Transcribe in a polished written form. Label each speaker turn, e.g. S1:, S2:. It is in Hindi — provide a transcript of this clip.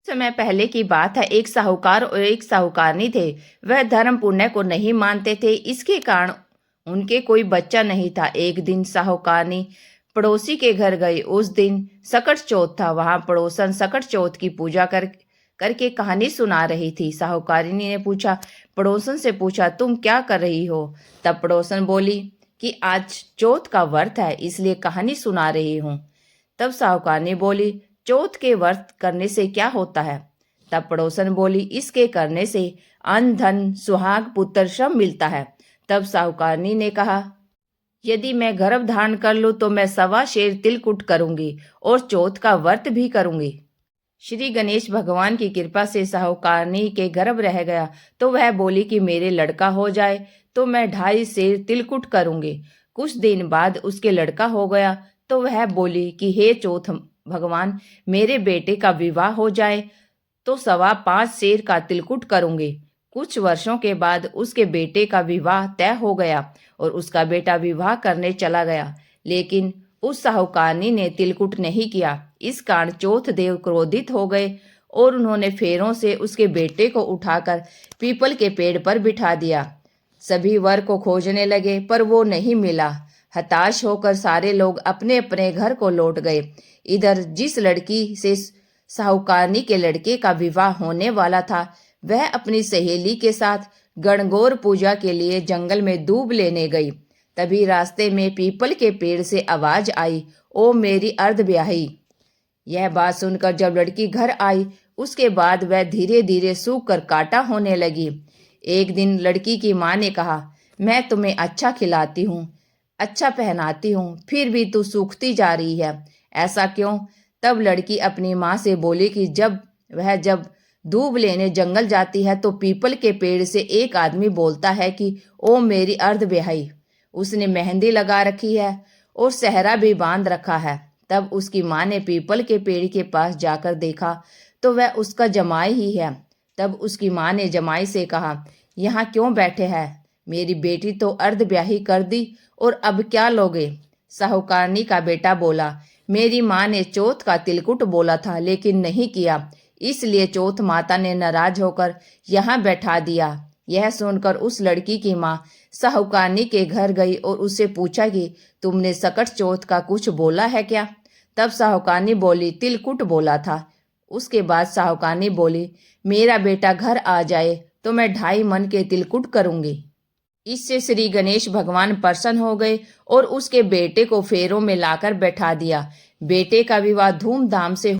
S1: समय पहले की बात है। एक साहूकार और एक साहूकारनी थे। वह धर्म पुण्य को नहीं मानते थे। इसके कारण उनके कोई बच्चा नहीं था। एक दिन साहूकारनी पड़ोसी के घर गई। उस दिन सकट चौथ था। वहां पड़ोसन सकट चौथ की पूजा करके कहानी सुना रही थी। साहूकारनी ने पड़ोसन से पूछा, तुम क्या कर रही हो? तब पड़ोसन बोली कि आज चौथ का व्रत है, इसलिए कहानी सुना रही हूँ। तब साहूकारनी बोली, चौथ के व्रत करने से क्या होता है? तब पड़ोसन बोली, इसके करने से अन्न धन सुहाग पुत्र श्रम मिलता है। तब साहूकारनी ने कहा, यदि मैं गर्भ धारण कर लूं तो मैं 1.25 शेर तिलकुट करूंगी और चौथ का व्रत भी करूंगी। श्री गणेश भगवान की कृपा से साहूकारनी के गर्भ रह गया तो वह बोली कि मेरे लड़का हो जाए तो मैं 2.5 शेर तिलकुट करूंगी। कुछ दिन बाद उसके लड़का हो गया तो वह बोली कि हे चौथ भगवान, मेरे बेटे का विवाह हो जाए तो 5.25 शेर का तिलकुट करूंगी। कुछ वर्षों के बाद उसके बेटे का विवाह तय हो गया और उसका बेटा विवाह करने चला गया, लेकिन उस साहूकारनी ने तिलकुट नहीं किया। इस कारण चौथ देव क्रोधित हो गए और उन्होंने फेरों से उसके बेटे को उठाकर पीपल के पेड़ पर बिठा दिया। सभी वर को खोजने लगे पर वो नहीं मिला। हताश होकर सारे लोग अपने अपने घर को लौट गए। इधर जिस लड़की से साहूकारनी के लड़के का विवाह होने वाला था, वह अपनी सहेली के साथ गणगौर पूजा के लिए जंगल में दूब लेने गई। तभी रास्ते में पीपल के पेड़ से आवाज आई, ओ मेरी अर्धब्याही। यह बात सुनकर जब लड़की घर आई, उसके बाद वह धीरे धीरे सूख कर काटा होने लगी। एक दिन लड़की की माँ ने कहा, मैं तुम्हें अच्छा खिलाती हूँ, अच्छा पहनाती हूँ, फिर भी तू सूखती जा रही है, ऐसा क्यों? तब लड़की अपनी माँ से बोली कि जब दूब लेने जंगल जाती है तो पीपल के पेड़ से एक आदमी बोलता है कि ओ मेरी अर्धब्याही। उसने मेहंदी लगा रखी है और सेहरा भी बांध रखा है। तब उसकी माँ ने पीपल के पेड़ के पास जाकर देखा तो वह उसका जमाई ही है। तब उसकी माँ ने जमाई से कहा, यहाँ क्यों बैठे हैं? मेरी बेटी तो अर्धब्याही कर दी और अब क्या लोगे? साहूकारनी का बेटा बोला, मेरी माँ ने चौथ का तिलकुट बोला था लेकिन नहीं किया, इसलिए चौथ माता ने नाराज होकर यहाँ बैठा दिया। यह सुनकर उस लड़की की माँ साहूकारनी के घर गई और उससे पूछा कि तुमने सकट चौथ का कुछ बोला है क्या? तब साहूकारनी बोली, तिलकुट बोला था। उसके बाद साहूकारनी बोली, मेरा बेटा घर आ जाए तो मैं 2.5 मन के तिलकुट करूंगी। इससे श्री गणेश भगवान प्रसन्न हो गए और उसके बेटे को फेरों में लाकर बैठा दिया। बेटे का विवाह धूमधाम से